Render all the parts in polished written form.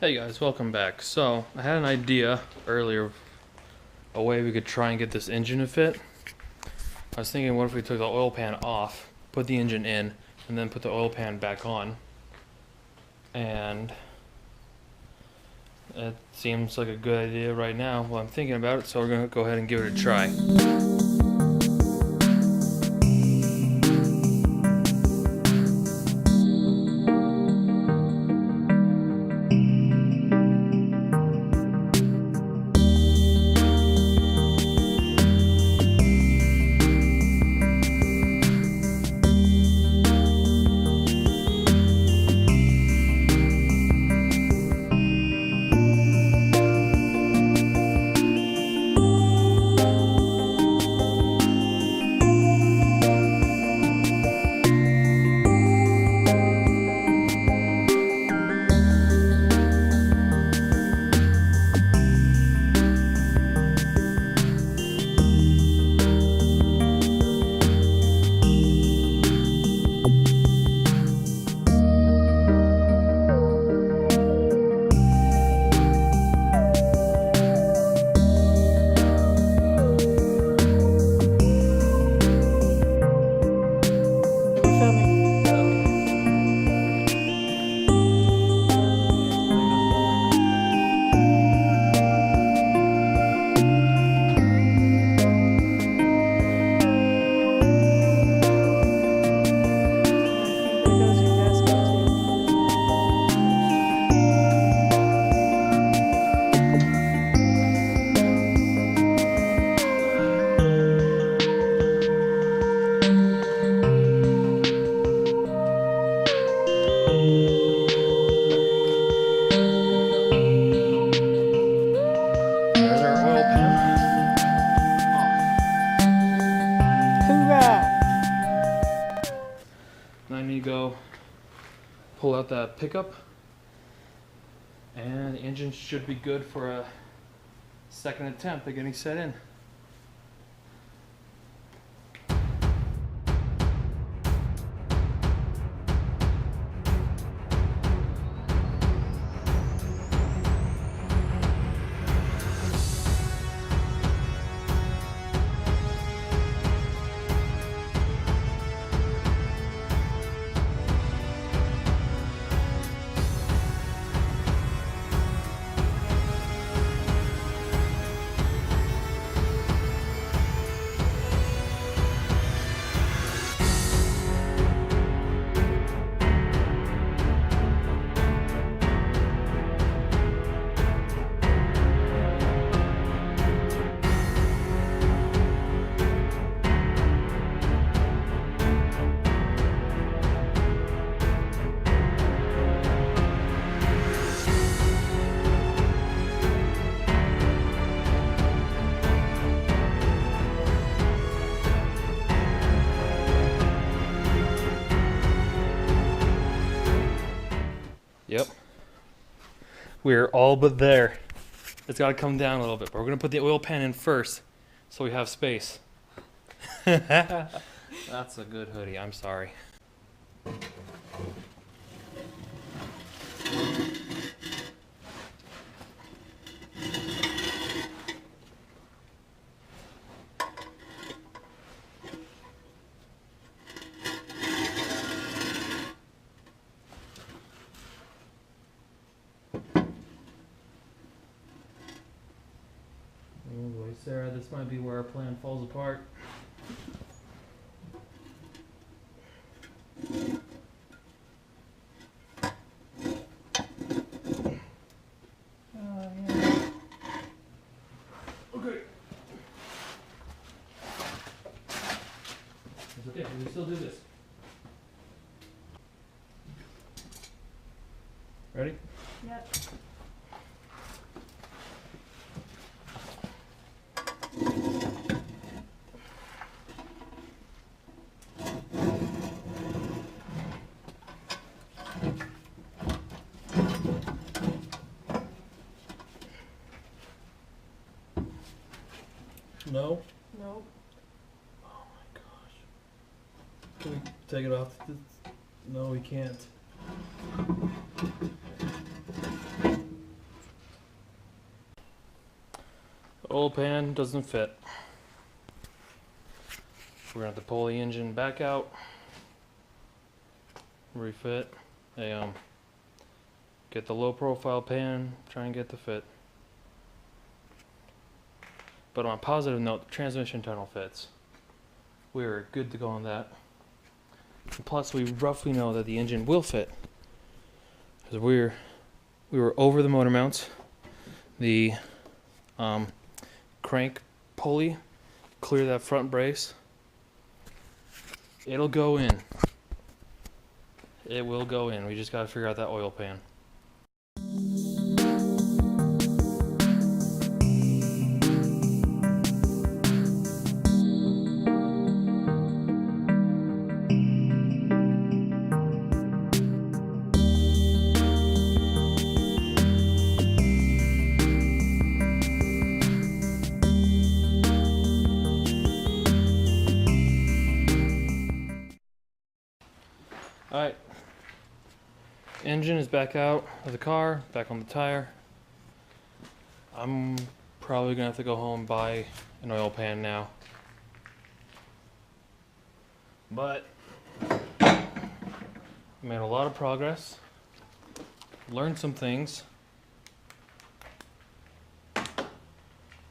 Hey guys, welcome back. So, I had an idea earlier, a way we could try and get this engine to fit. I was thinking, what if we took the oil pan off, put the engine in, and then put the oil pan back on? And it seems like a good idea right now. Well, I'm thinking about it, so we're gonna go ahead and give it a try. There's our oil pan. Hoorah! Now I need to go pull out that pickup, and the engine should be good for a second attempt at getting set in. Yep. We're all but there. It's got to come down a little bit, but we're going to put the oil pan in first so we have space. That's a good hoodie. I'm sorry. Oh boy, Sarah, this might be where our plan falls apart. Oh, yeah. Okay. It's okay, we can still do this. Ready? Yep. No? Nope. Oh my gosh. Can we take it off? No, we can't. oil pan doesn't fit. We're gonna have to pull the engine back out, refit, get the low profile pan, try and get the fit. But on a positive note, the transmission tunnel fits. We're good to go on that. And plus, we roughly know that the engine will fit, because we were over the motor mounts. The crank pulley, clear that front brace. It'll go in. It will go in. We just gotta figure out that oil pan. Alright, engine is back out of the car, back on the tire. I'm probably gonna have to go home and buy an oil pan now. But made a lot of progress, learned some things,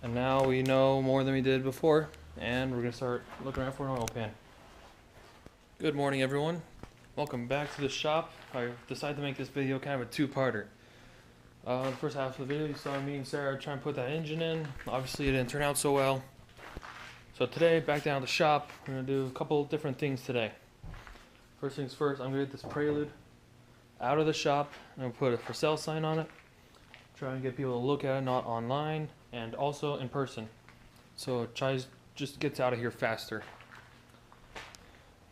and now we know more than we did before, and we're gonna start looking around for an oil pan. Good morning, everyone. Welcome back to the shop. I decided to make this video kind of a two-parter. The first half of the video, you saw me and Sarah trying to put that engine in. Obviously, it didn't turn out so well. So today, back down to the shop, we're going to do a couple different things today. First things first, I'm going to get this Prelude out of the shop. I'm going to put a for sale sign on it. Try and get people to look at it, not online, and also in person. So it just gets out of here faster.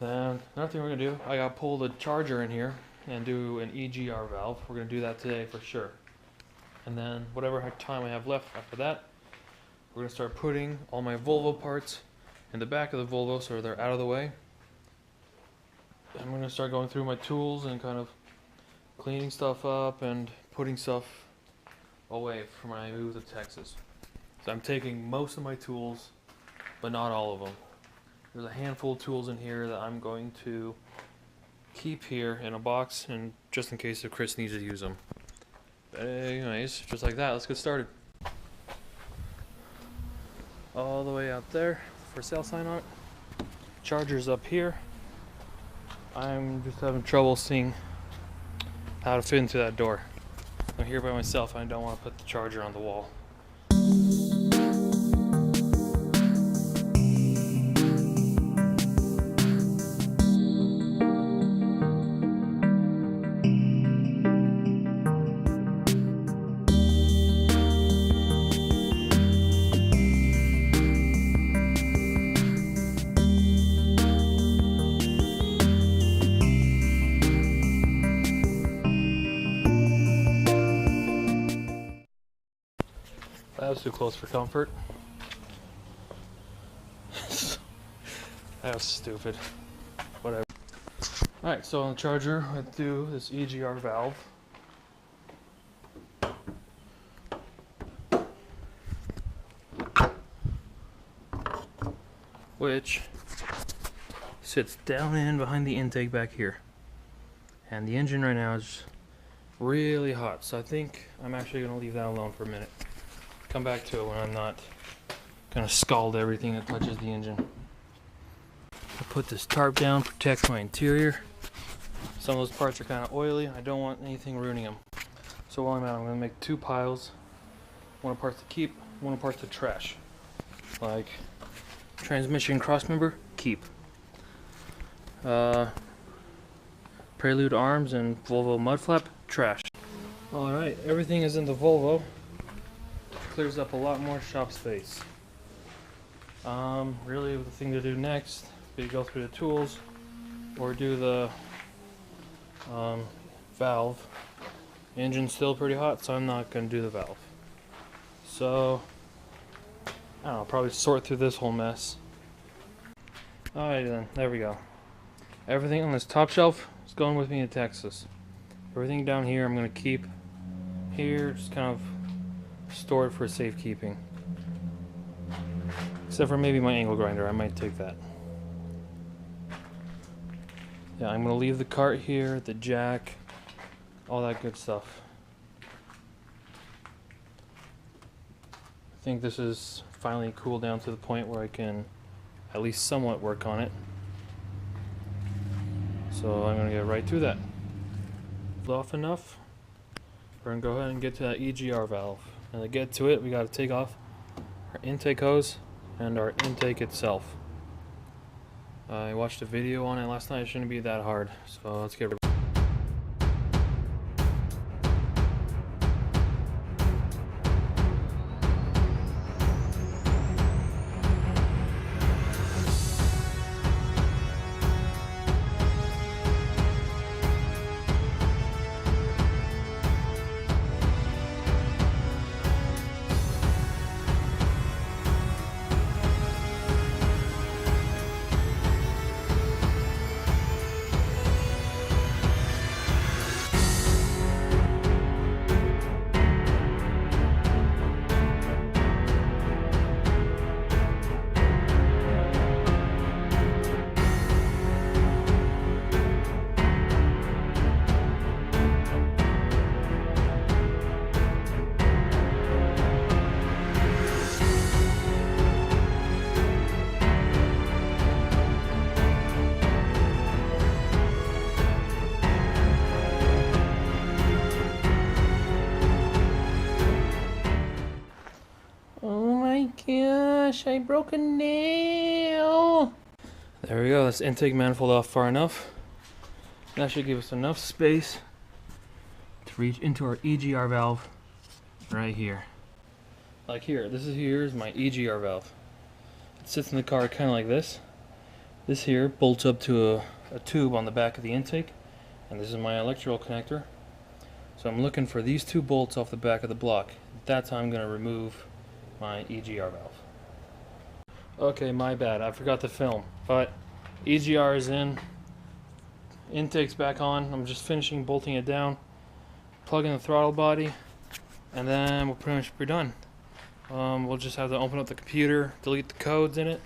Then another thing we're going to do, I got to pull the charger in here and do an EGR valve. We're going to do that today for sure. And then whatever time I have left after that, we're going to start putting all my Volvo parts in the back of the Volvo so they're out of the way. I'm going to start going through my tools and kind of cleaning stuff up and putting stuff away for when I move to Texas. So I'm taking most of my tools, but not all of them. There's a handful of tools in here that I'm going to keep here in a box, and just in case if Chris needs to use them. But anyways, just like that, let's get started. All the way out there, for sale sign on it. Charger's up here. I'm just having trouble seeing how to fit into that door. I'm here by myself, and I don't want to put the charger on the wall. That was too close for comfort. That was stupid. Whatever. Alright, so on the charger, I do this EGR valve. Which sits down in behind the intake back here. And the engine right now is really hot, so I think I'm actually going to leave that alone for a minute. Come back to it when I'm not gonna scald everything that touches the engine. I put this tarp down, protects my interior. Some of those parts are kind of oily. I don't want anything ruining them. So while I'm out, I'm gonna make two piles. One of parts to keep, one of parts to trash. Like transmission crossmember, keep. Prelude arms and Volvo mud flap, trash. Alright, everything is in the Volvo. Clears up a lot more shop space. Really the thing to do next is go through the tools or do the valve. The engine's still pretty hot, so I'm not going to do the valve. So, I don't know, probably sort through this whole mess. Alright then, there we go. Everything on this top shelf is going with me to Texas. Everything down here I'm going to keep here, just kind of store it for safekeeping. Except for maybe my angle grinder, I might take that. Yeah, I'm gonna leave the cart here, the jack, all that good stuff. I think this is finally cooled down to the point where I can at least somewhat work on it. So I'm gonna get right to that. Off enough, we're gonna go ahead and get to that EGR valve. And to get to it, we gotta take off our intake hose and our intake itself. I watched a video on it last night. It shouldn't be that hard, so let's get gosh, I broke a nail. There we go, that's intake manifold off far enough. That should give us enough space to reach into our EGR valve right here. Like here, here's my EGR valve. It sits in the car kind of like this. This here bolts up to a tube on the back of the intake, and this is my electrical connector. So I'm looking for these two bolts off the back of the block. That's how I'm going to remove my EGR valve. Okay, my bad, I forgot to film, but EGR is in, intake's back on. I'm just finishing bolting it down, plug in the throttle body, and then we'll pretty much be done. We'll just have to open up the computer, delete the codes in it,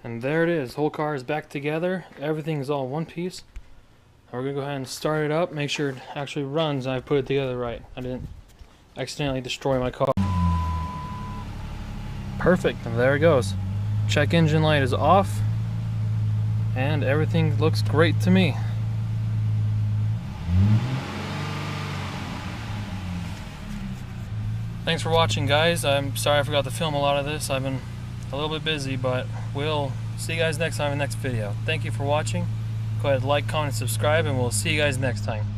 and there it is. The whole car is back together. Everything is all one piece. We're gonna go ahead and start it up, make sure it actually runs and I put it together right. I didn't accidentally destroy my car. Perfect, and there it goes. Check engine light is off, and everything looks great to me. Thanks for watching, guys. I'm sorry I forgot to film a lot of this. I've been a little bit busy, but we'll see you guys next time in the next video. Thank you for watching. Go ahead, like, comment, and subscribe, and we'll see you guys next time.